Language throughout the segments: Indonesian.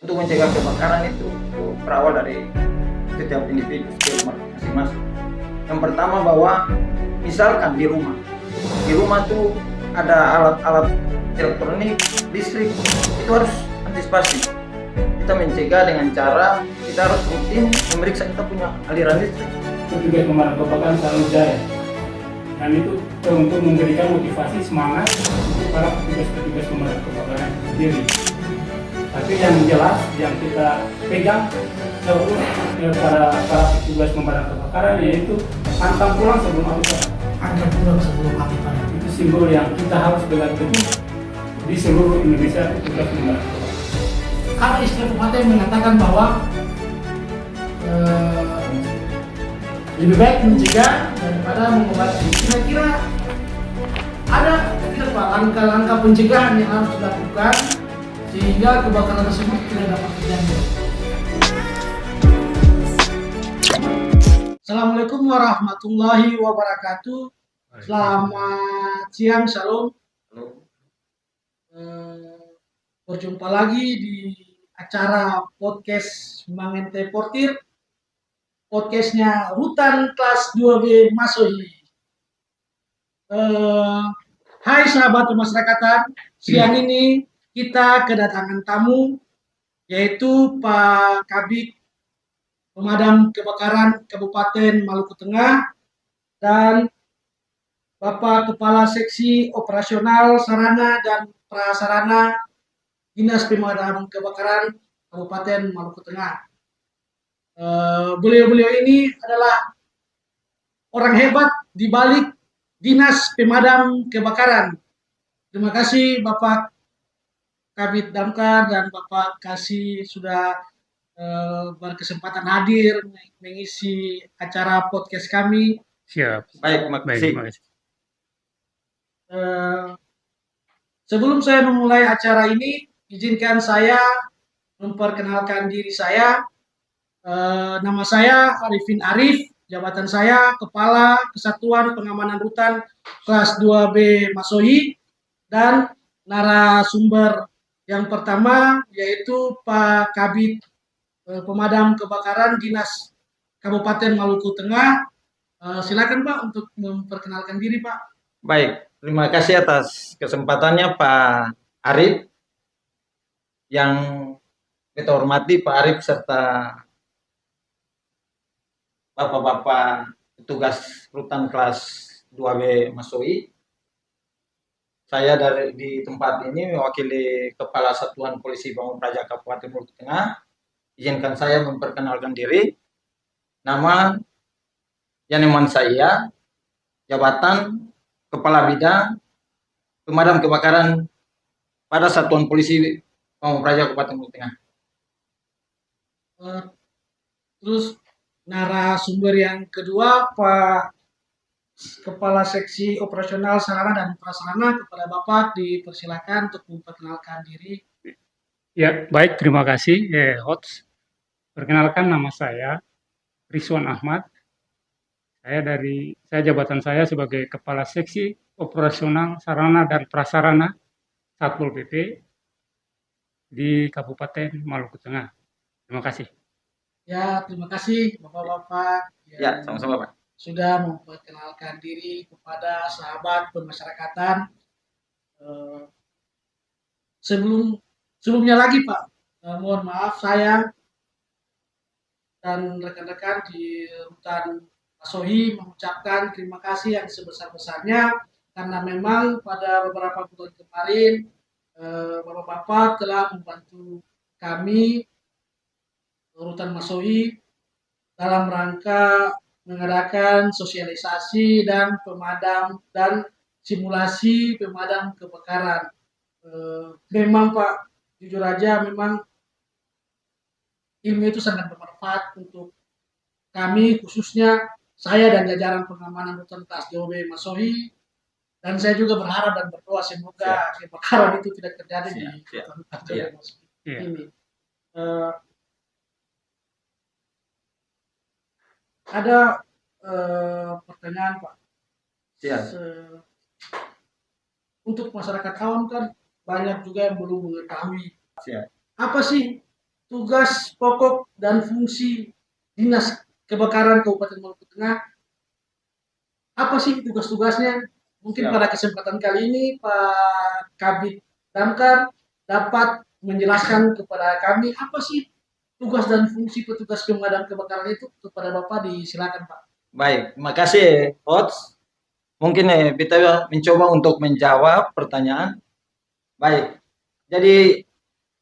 untuk mencegah kebakaran itu berawal dari setiap individu, setiap masing-masing. Yang pertama bahwa misalkan di rumah tuh ada alat-alat elektronik, listrik, itu harus antisipasi. Kita mencegah dengan cara kita harus rutin memeriksa kita punya aliran listrik. Petugas pemadam kebakaran selalu jaya, dan itu untuk memberikan motivasi semangat untuk para petugas pemadam kebakaran sendiri. Tapi yang jelas yang kita pegang seluruh para petugas pemadam kebakaran yaitu pantang pulang sebelum api padam. Pantang pulang sebelum api padam. Itu simbol yang kita harus pegang teguh di seluruh Indonesia petugas pemadam kebakaran. Kalau istilah pepatah mengatakan bahwa lebih baik mencegah daripada mengobati. Kira-kira ada tidak Pak langkah-langkah pencegahan yang harus dilakukan sehingga kebakaran tersebut tidak dapat terjadi? Assalamualaikum warahmatullahi wabarakatuh. Selamat siang, shalom. Berjumpa lagi di acara podcast Mangente Portir, podcastnya Rutan Kelas 2B Masohi. Hai sahabat pemasyarakatan, siang ini kita kedatangan tamu yaitu Pak Kabid Pemadam Kebakaran Kabupaten Maluku Tengah dan Bapak Kepala Seksi Operasional Sarana dan Prasarana Dinas Pemadam Kebakaran Kabupaten Maluku Tengah. Beliau-beliau ini adalah orang hebat di balik Dinas Pemadam Kebakaran. Terima kasih Bapak Kabid Damkar dan Bapak Kasih sudah berkesempatan hadir mengisi acara podcast kami. Siap. Baik, makasih. Sebelum saya memulai acara ini, izinkan saya memperkenalkan diri saya. Nama saya Arifin Arif, jabatan saya Kepala Kesatuan Pengamanan Rutan Kelas 2B Masohi, dan narasumber yang pertama yaitu Pak Kabid Pemadam Kebakaran Dinas Kabupaten Maluku Tengah. Silakan Pak untuk memperkenalkan diri Pak. Baik, terima kasih atas kesempatannya Pak Arif. Yang kita hormati Pak Arif serta Bapak-bapak petugas Rutan Kelas 2B Masohi. Saya di tempat ini mewakili Kepala Satuan Polisi Pamung Praja Kabupaten Maluku Tengah. Izinkan saya memperkenalkan diri. Nama Yaneman saya, jabatan Kepala Bidang Pemadam Kebakaran pada Satuan Polisi Pamung Praja Kabupaten Maluku Tengah. Terus narasumber yang kedua Pak Kepala Seksi Operasional Sarana dan Prasarana, kepada Bapak dipersilakan untuk memperkenalkan diri. Ya, baik, terima kasih, host. Perkenalkan, nama saya Rizwan Ahmad. Saya jabatan saya sebagai Kepala Seksi Operasional Sarana dan Prasarana Satpol PP di Kabupaten Maluku Tengah. Terima kasih. Ya, terima kasih Bapak-bapak Ya, sama-sama Pak. sudah memperkenalkan diri kepada sahabat pemasyarakatan. Sebelumnya lagi Pak, mohon maaf saya dan rekan-rekan di Rutan Masohi mengucapkan terima kasih yang sebesar-besarnya karena memang pada beberapa bulan kemarin Bapak-bapak telah membantu kami Rutan Masohi dalam rangka mengadakan sosialisasi dan simulasi pemadam kebakaran. Memang Pak, jujur aja memang ilmu itu sangat bermanfaat untuk kami, khususnya saya dan jajaran pengamanan Rutan Kelas 2B Masohi, dan saya juga berharap dan berdoa semoga kebakaran itu tidak terjadi di Rutan Kelas 2B Masohi ini. Ada pertanyaan Pak. Untuk masyarakat awam kan banyak juga yang belum mengetahui apa sih tugas pokok dan fungsi Dinas Kebakaran Kabupaten Maluku Tengah, apa sih tugas-tugasnya? Mungkin Siap. pada kesempatan kali ini Pak Kabid Damkar dapat menjelaskan kepada kami apa sih tugas dan fungsi petugas pemadam kebakaran itu. Kepada Bapak disilakan Pak. Baik, terima kasih, Coach. Mungkin kita mencoba untuk menjawab pertanyaan. Baik, jadi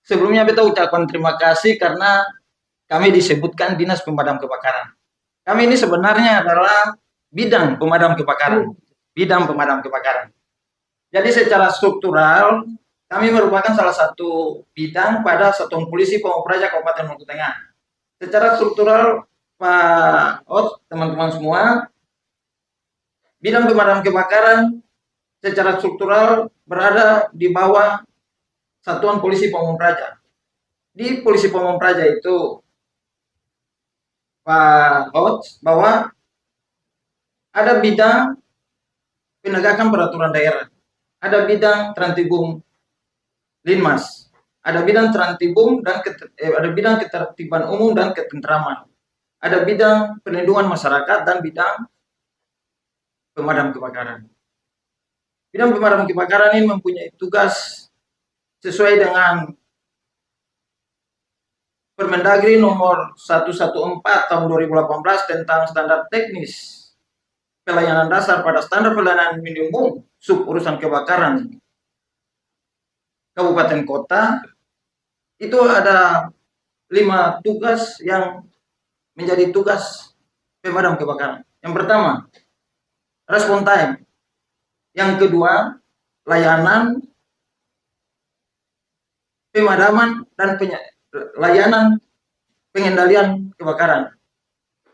sebelumnya kita ucapkan terima kasih karena kami disebutkan Dinas Pemadam Kebakaran. Kami ini sebenarnya adalah bidang pemadam kebakaran. Bidang pemadam kebakaran. Jadi secara struktural, kami merupakan salah satu bidang pada Satuan Polisi Pamung Praja Kabupaten Maluku Tengah. Secara struktural, Pak Ot, teman-teman semua, bidang pemadam kebakaran secara struktural berada di bawah Satuan Polisi Pamung Praja. Di Polisi Pamung Praja itu, Pak Ot, bahwa ada bidang penegakan peraturan daerah, ada bidang Trantibum Linmas, ada bidang Trantibum dan ada bidang ketertiban umum dan ketentraman, ada bidang perlindungan masyarakat dan bidang pemadam kebakaran. Bidang pemadam kebakaran ini mempunyai tugas sesuai dengan Permendagri nomor 114 tahun 2018 tentang standar teknis pelayanan dasar pada standar pelayanan minimum sub urusan kebakaran kabupaten kota. Itu ada 5 tugas yang menjadi tugas pemadam kebakaran. Yang pertama, respon time. Yang kedua, layanan pemadaman dan layanan pengendalian kebakaran.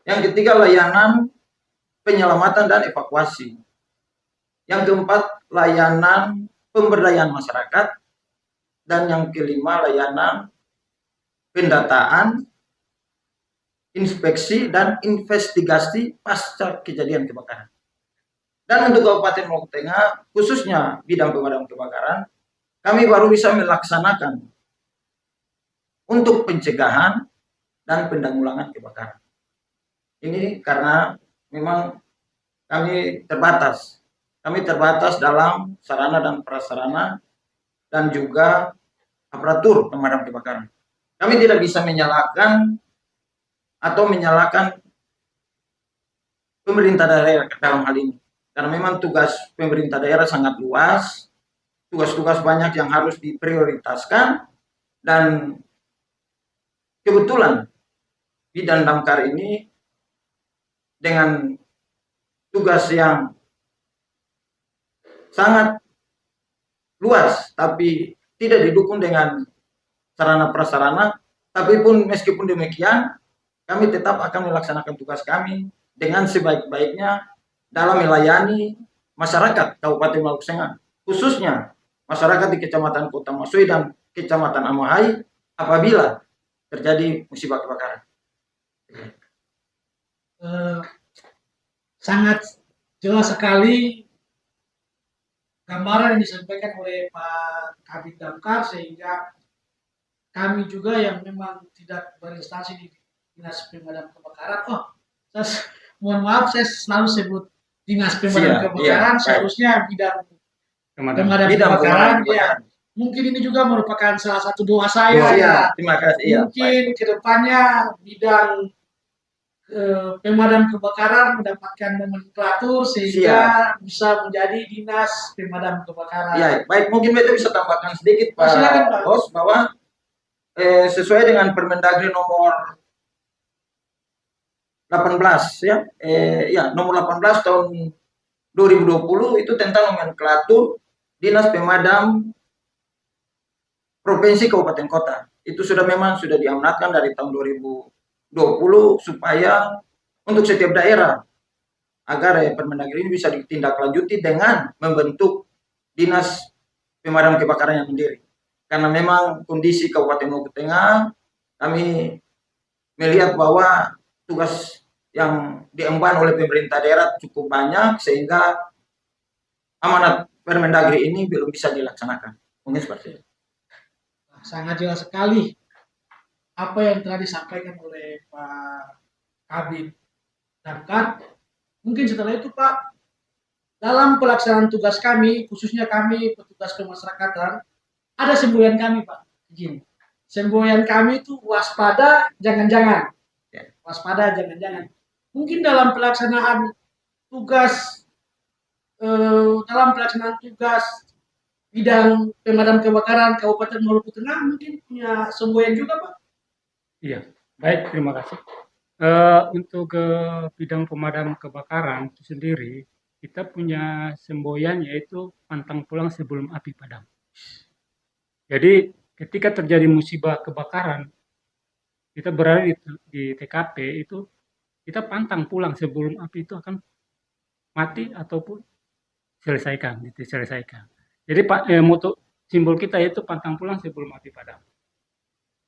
Yang ketiga, layanan penyelamatan dan evakuasi. Yang keempat, layanan pemberdayaan masyarakat. Dan yang kelima, layanan pendataan, inspeksi, dan investigasi pasca kejadian kebakaran. Dan untuk Kabupaten Maluku Tengah, khususnya bidang pemadam kebakaran, kami baru bisa melaksanakan untuk pencegahan dan penanggulangan kebakaran. Ini karena memang kami terbatas. Kami terbatas dalam sarana dan prasarana dan juga aparatur pemadam kebakaran. Kami tidak bisa menyalahkan pemerintah daerah dalam hal ini. Karena memang tugas pemerintah daerah sangat luas, tugas-tugas banyak yang harus diprioritaskan, dan kebetulan bidang damkar ini dengan tugas yang sangat luas tapi tidak didukung dengan sarana prasarana, tapi pun meskipun demikian kami tetap akan melaksanakan tugas kami dengan sebaik-baiknya dalam melayani masyarakat Kabupaten Maluku Tengah, khususnya masyarakat di Kecamatan Kota Masui dan Kecamatan Amahai apabila terjadi musibah kebakaran. Sangat jelas sekali gambaran yang disampaikan oleh Pak Kabid Damkar, sehingga kami juga yang memang tidak berinstansi di Dinas Pemadam Kebakaran, mohon maaf saya selalu sebut Dinas Pemadam Kebakaran, seharusnya bidang pemadam kebakaran. Ya, mungkin ini juga merupakan salah satu doa saya. Terima kasih. Mungkin kedepannya bidang pemadam kebakaran mendapatkan nomenklatur sehingga bisa menjadi Dinas Pemadam Kebakaran. Ya, baik, mungkin kita bisa tambahkan sedikit Pak Bos, bahwa sesuai dengan Permendagri nomor 18 nomor 18 tahun 2020 itu tentang nomenklatur Dinas Pemadam Provinsi Kabupaten Kota. Itu memang sudah diamanatkan dari tahun 2020 supaya untuk setiap daerah agar Permendagri ini bisa ditindaklanjuti dengan membentuk Dinas Pemadam Kebakaran yang mandiri. Karena memang kondisi Kabupaten Maluku Tengah, kami melihat bahwa tugas yang diemban oleh pemerintah daerah cukup banyak sehingga amanat Permendagri ini belum bisa dilaksanakan. Mungkin seperti itu. Sangat jelas sekali apa yang telah disampaikan oleh Pak Kabid Damkar. Mungkin setelah itu Pak, dalam pelaksanaan tugas kami, khususnya kami petugas kemasyarakatan, ada semboyan kami Pak. Izin. Semboyan kami itu waspada, jangan-jangan. Ya. Waspada, jangan-jangan. Mungkin dalam pelaksanaan tugas bidang pemadam kebakaran Kabupaten Maluku Tengah mungkin punya semboyan juga Pak. Iya, baik, terima kasih. Untuk bidang pemadam kebakaran itu sendiri, kita punya semboyan yaitu pantang pulang sebelum api padam. Jadi ketika terjadi musibah kebakaran, kita berada di TKP itu, kita pantang pulang sebelum api itu akan mati ataupun diselesaikan. Jadi moto simbol kita itu pantang pulang sebelum api padam.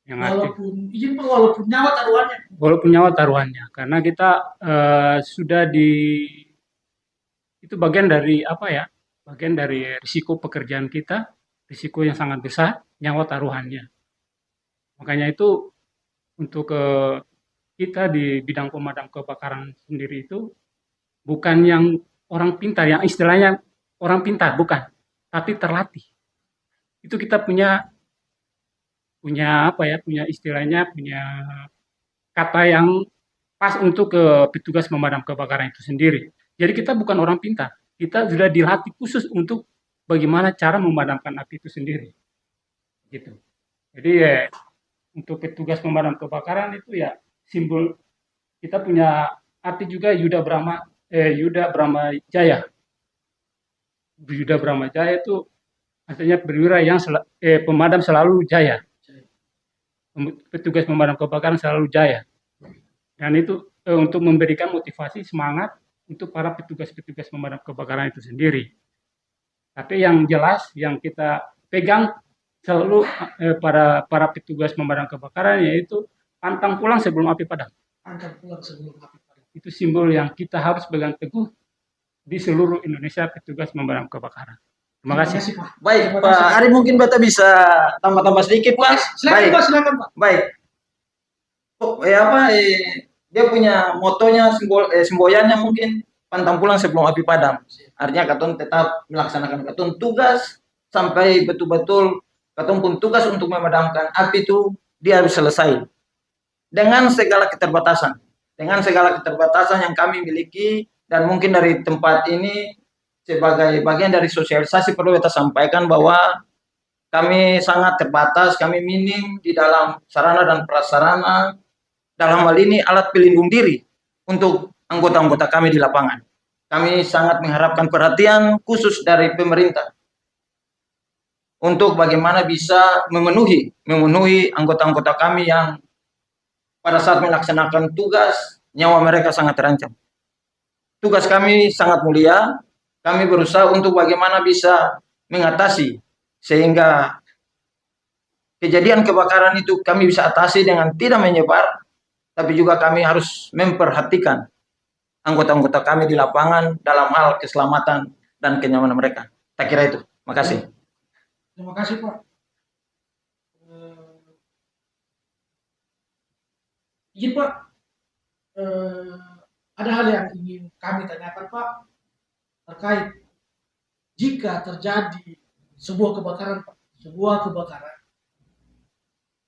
Yang Walaupun nyawa taruhannya. Walaupun nyawa taruhannya, karena kita sudah itu bagian dari apa ya? Bagian dari risiko pekerjaan kita, risiko yang sangat besar, nyawa taruhannya. Makanya itu untuk kita di bidang pemadam kebakaran sendiri itu bukan yang orang pintar, yang istilahnya orang pintar, bukan, tapi terlatih. Itu kita punya apa ya, punya istilahnya, punya kata yang pas untuk petugas pemadam kebakaran itu sendiri. Jadi kita bukan orang pintar, kita sudah dilatih khusus untuk bagaimana cara memadamkan api itu sendiri. Gitu. Jadi untuk petugas pemadam kebakaran itu ya simbol kita punya arti juga Yuda Brahma Jaya. Yuda Brahma Jaya itu artinya perwira yang pemadam selalu jaya. Petugas pemadam kebakaran selalu jaya. Dan itu untuk memberikan motivasi semangat untuk para petugas-petugas pemadam kebakaran itu sendiri. Tapi yang jelas yang kita pegang selalu para petugas pemadam kebakaran yaitu pantang pulang sebelum api padam. Pantang pulang sebelum api padam. Itu simbol yang kita harus pegang teguh di seluruh Indonesia petugas pemadam kebakaran. Terima kasih. Pak. Baik, Pak Ari mungkin Bapak bisa tambah-tambah sedikit, Pak. Silakan Pak, silakan Pak. Baik. Dia punya motonya, semboyannya mungkin pantang pulang sebelum api padam. Artinya katong tetap melaksanakan katong tugas sampai betul-betul katong pun tugas untuk memadamkan api itu dia harus selesai. Dengan segala keterbatasan. Dengan segala keterbatasan yang kami miliki dan mungkin dari tempat ini sebagai bagian dari sosialisasi perlu kita sampaikan bahwa kami sangat terbatas, kami minim di dalam sarana dan prasarana, dalam hal ini alat pelindung diri untuk anggota-anggota kami di lapangan. Kami sangat mengharapkan perhatian khusus dari pemerintah untuk bagaimana bisa memenuhi anggota-anggota kami yang pada saat melaksanakan tugas, nyawa mereka sangat terancam. Tugas kami sangat mulia, kami berusaha untuk bagaimana bisa mengatasi sehingga kejadian kebakaran itu kami bisa atasi dengan tidak menyebar, tapi juga kami harus memperhatikan anggota-anggota kami di lapangan dalam hal keselamatan dan kenyamanan mereka. Tak kira itu. Terima kasih. Terima kasih Pak. Izin Pak, ada hal yang ingin kami tanyakan Pak terkait jika terjadi sebuah kebakaran Pak,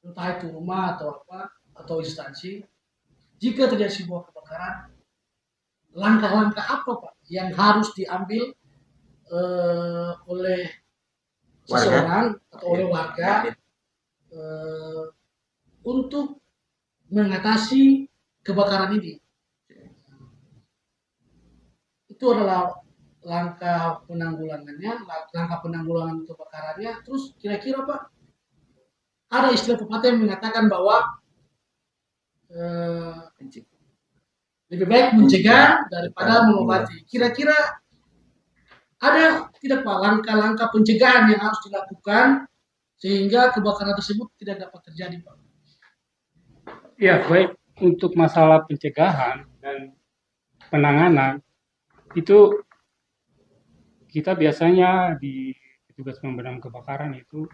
entah itu rumah atau apa atau instansi, jika terjadi sebuah kebakaran, langkah-langkah apa Pak yang harus diambil oleh seseorang atau oleh warga untuk mengatasi kebakaran ini? Itu adalah langkah penanggulangannya, langkah penanggulangan kebakarannya. Terus kira-kira Pak, ada istilah pepatah yang mengatakan bahwa lebih baik mencegah daripada mengobati. Kira-kira ada tidak Pak langkah-langkah pencegahan yang harus dilakukan sehingga kebakaran tersebut tidak dapat terjadi Pak? Ya, baik, untuk masalah pencegahan dan penanganan itu kita biasanya di petugas pemadam kebakaran itu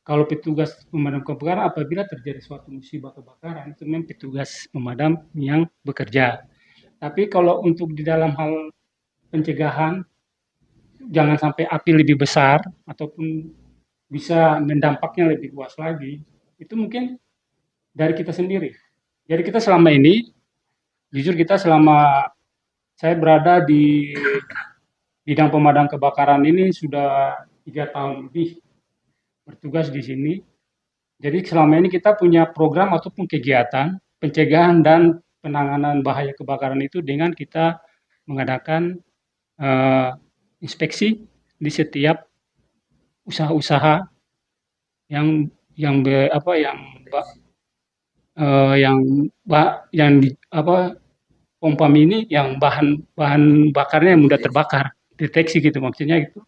kalau petugas pemadam kebakaran apabila terjadi suatu musibah kebakaran itu memang petugas pemadam yang bekerja. Tapi kalau untuk di dalam hal pencegahan jangan sampai api lebih besar ataupun bisa mendampaknya lebih luas lagi, itu mungkin dari kita sendiri. Jadi kita selama ini, jujur kita selama saya berada di bidang pemadam kebakaran ini sudah 3 tahun lebih bertugas di sini. Jadi selama ini kita punya program ataupun kegiatan pencegahan dan penanganan bahaya kebakaran itu dengan kita mengadakan inspeksi di setiap usaha-usaha yang pompa mini yang bahan bakarnya yang mudah terbakar, deteksi gitu maksudnya gitu.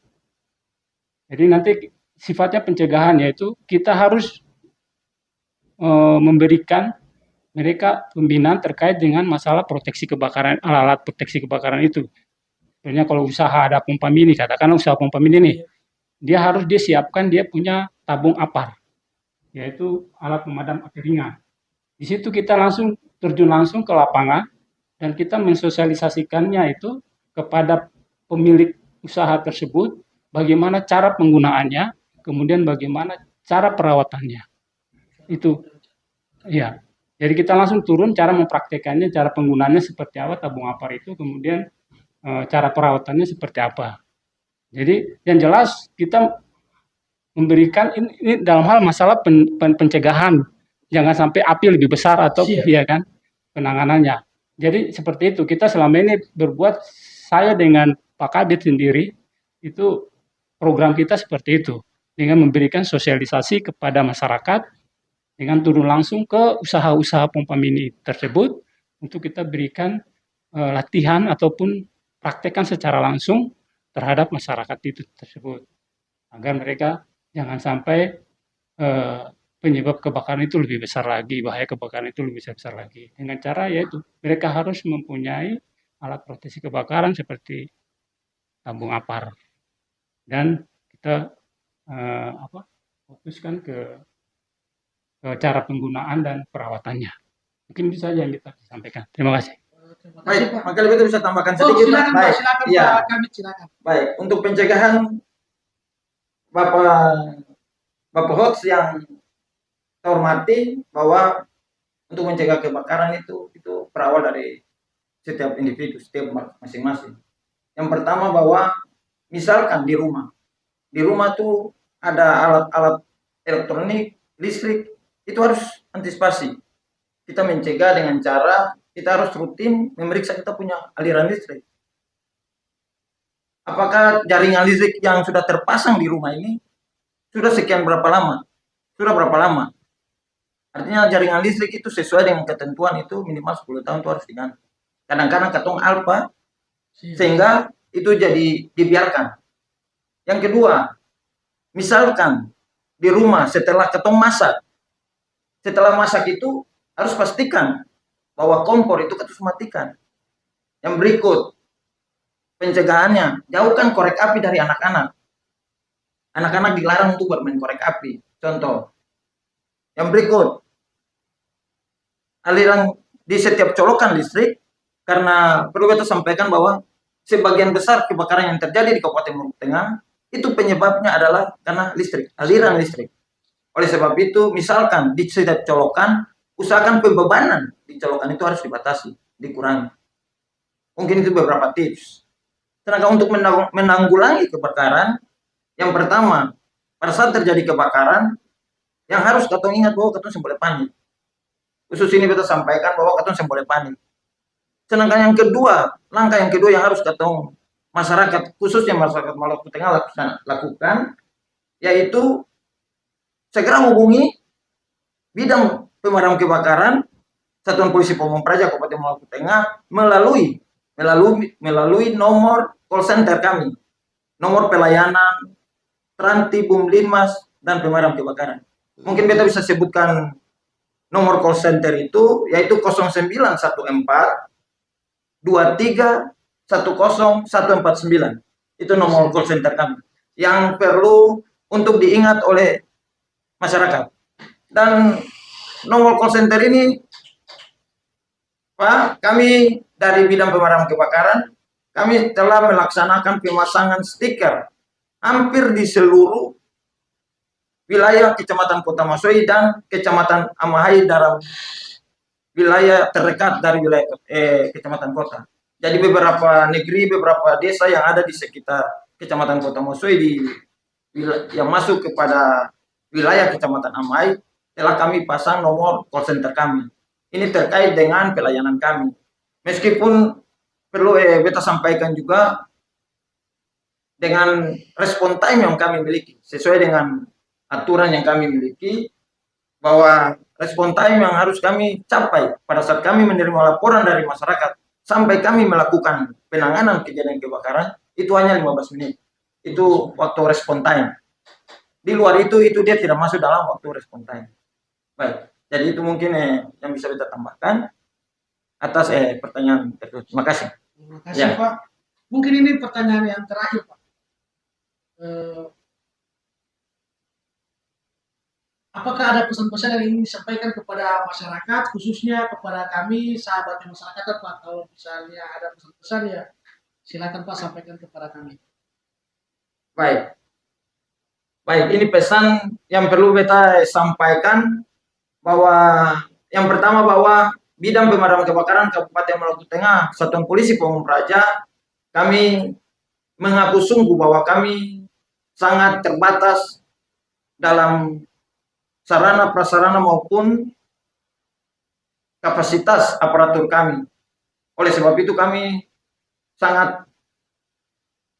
Jadi nanti sifatnya pencegahan yaitu kita harus memberikan mereka pembinaan terkait dengan masalah proteksi kebakaran, alat-alat proteksi kebakaran itu. Sebenarnya kalau usaha ada pompa mini, katakanlah usaha pompa mini nih, dia harus siapkan dia punya tabung apar, yaitu alat pemadam api ringan. Di situ kita terjun langsung ke lapangan dan kita mensosialisasikannya itu kepada pemilik usaha tersebut, bagaimana cara penggunaannya, kemudian bagaimana cara perawatannya. Itu, ya. Jadi kita langsung turun cara mempraktekannya, cara penggunaannya seperti apa tabung apar itu, kemudian cara perawatannya seperti apa. Jadi yang jelas kita memberikan ini dalam hal masalah pencegahan, jangan sampai api lebih besar atau ya kan penanganannya. Jadi seperti itu kita selama ini berbuat, saya dengan Pak Kabid sendiri itu program kita seperti itu dengan memberikan sosialisasi kepada masyarakat dengan turun langsung ke usaha-usaha pompa mini tersebut untuk kita berikan latihan ataupun praktekkan secara langsung terhadap masyarakat itu tersebut agar mereka jangan sampai penyebab kebakaran itu lebih besar lagi, bahaya kebakaran itu lebih besar lagi. Dengan cara yaitu mereka harus mempunyai alat proteksi kebakaran seperti tabung apar dan kita fokuskan ke cara penggunaan dan perawatannya. Mungkin itu saja yang kita sampaikan. Terima kasih. Terima kasih, Baik, Pak. maka kita bisa tambahkan Oh, sedikit. silakan, Pak. Baik, Silakan, iya. Pak Kabid, silakan. Baik, untuk pencegahan Bapak Hots yang saya hormati, bahwa untuk mencegah kebakaran itu berawal dari setiap individu, setiap masing-masing. Yang pertama bahwa misalkan di rumah tuh ada alat-alat elektronik, listrik, itu harus antisipasi. Kita mencegah dengan cara kita harus rutin memeriksa kita punya aliran listrik. Apakah jaringan listrik yang sudah terpasang di rumah ini sudah berapa lama? Artinya jaringan listrik itu sesuai dengan ketentuan itu minimal 10 tahun itu harus diganti. Kadang-kadang katong alpa sehingga itu jadi dibiarkan. Yang kedua, misalkan di rumah setelah katong masak, itu harus pastikan bahwa kompor itu harus matikan. Yang berikut, pencegahannya, jauhkan korek api dari anak-anak. Anak-anak dilarang untuk bermain korek api. Contoh. Yang berikut, aliran di setiap colokan listrik, karena perlu kita sampaikan bahwa sebagian besar kebakaran yang terjadi di Kabupaten Maluku Tengah, itu penyebabnya adalah karena listrik, aliran listrik. Oleh sebab itu, misalkan di setiap colokan, usahakan pembebanan di colokan itu harus dibatasi, dikurangi. Mungkin itu beberapa tips. Sedangkan untuk menanggulangi kebakaran, yang pertama, pada saat terjadi kebakaran, yang harus katong ingat bahwa katong boleh panik. Khusus ini kita sampaikan bahwa katong boleh panik. Sedangkan yang kedua, langkah yang kedua yang harus katong masyarakat, khususnya masyarakat Maluku Tengah lakukan, yaitu segera hubungi bidang pemadam kebakaran Satuan Polisi Pamung Praja Kabupaten Maluku Tengah melalui nomor call center kami, nomor pelayanan Tranti, Bumlinmas, dan pemadam kebakaran. Mungkin kita bisa sebutkan nomor call center itu, yaitu 0914 23 10 149. Itu nomor call center kami. Yang perlu untuk diingat oleh masyarakat. Dan nomor call center ini, Pak, kami dari bidang pemadam kebakaran, kami telah melaksanakan pemasangan stiker hampir di seluruh wilayah Kecamatan Kota Masoi dan Kecamatan Amahai dalam wilayah terdekat dari wilayah Kecamatan Kota. Jadi beberapa negeri, beberapa desa yang ada di sekitar Kecamatan Kota Masoi yang masuk kepada wilayah Kecamatan Amahai telah kami pasang nomor call center kami. Ini terkait dengan pelayanan kami. Meskipun perlu beta sampaikan juga dengan respon time yang kami miliki sesuai dengan aturan yang kami miliki, bahwa respon time yang harus kami capai pada saat kami menerima laporan dari masyarakat sampai kami melakukan penanganan kejadian kebakaran itu hanya 15 menit. Itu waktu respon time. Di luar itu dia tidak masuk dalam waktu respon time. Baik, jadi itu mungkin yang bisa kita tambahkan atas pertanyaan tersebut. Terima kasih. Terima kasih, Pak. Mungkin ini pertanyaan yang terakhir, Pak. Apakah ada pesan-pesan yang ingin disampaikan kepada masyarakat, khususnya kepada kami, sahabat masyarakat, Pak? Kalau misalnya ada pesan-pesan, ya silakan Pak sampaikan kepada kami. Baik, ini pesan yang perlu kita sampaikan, bahwa yang pertama bahwa bidang pemadam kebakaran Kabupaten Maluku Tengah, Satuan Polisi Pamung Praja, kami mengaku sungguh bahwa kami sangat terbatas dalam sarana prasarana maupun kapasitas aparatur kami. Oleh sebab itu kami sangat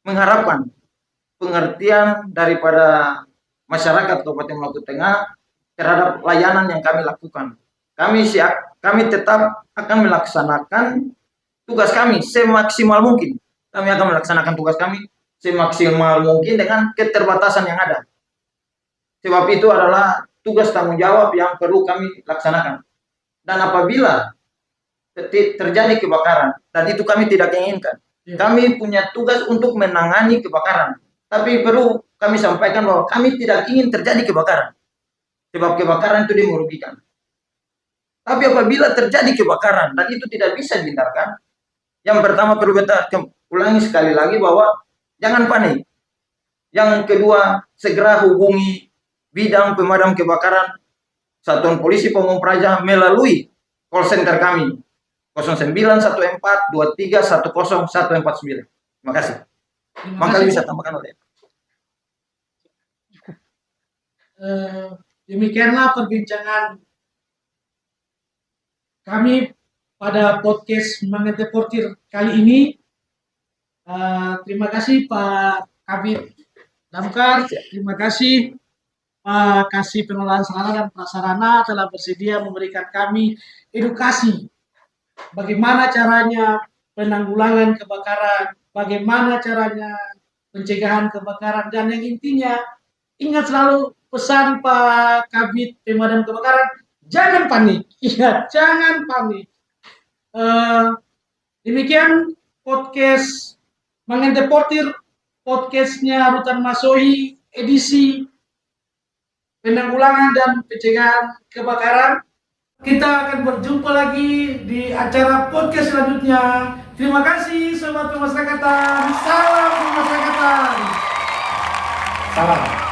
mengharapkan pengertian daripada masyarakat Kabupaten Maluku Tengah terhadap layanan yang kami lakukan. Kami tetap akan melaksanakan tugas kami semaksimal mungkin. Kami akan melaksanakan tugas kami semaksimal mungkin dengan keterbatasan yang ada. Sebab itu adalah tugas tanggung jawab yang perlu kami laksanakan. Dan apabila terjadi kebakaran, dan itu kami tidak inginkan, kami punya tugas untuk menangani kebakaran. Tapi perlu kami sampaikan bahwa kami tidak ingin terjadi kebakaran. Sebab kebakaran itu merugikan. Tapi apabila terjadi kebakaran, dan itu tidak bisa dihindarkan, yang pertama perlu kita ulangi sekali lagi bahwa jangan panik. Yang kedua, segera hubungi bidang pemadam kebakaran Satuan Polisi Pamung Praja melalui call center kami 091423100149. Terima kasih. Maka bisa tambahkan oleh. Demikianlah perbincangan kami pada podcast Mangete Portir kali ini. Terima kasih Pak Kabid Damkar, terima kasih Pak Kasih Pengelolaan Sarana dan Prasarana telah bersedia memberikan kami edukasi bagaimana caranya penanggulangan kebakaran, bagaimana caranya pencegahan kebakaran, dan yang intinya ingat selalu pesan Pak Kabid Pemadam Kebakaran, jangan panik. Ingat, jangan panik. Demikian podcast Mangente Portir, podcastnya Rutan Masoi, edisi penanggulangan dan pencegahan kebakaran. Kita akan berjumpa lagi di acara podcast selanjutnya. Terima kasih Sobat Pemasyarakatan. Salam Pemasyarakatan. Salam.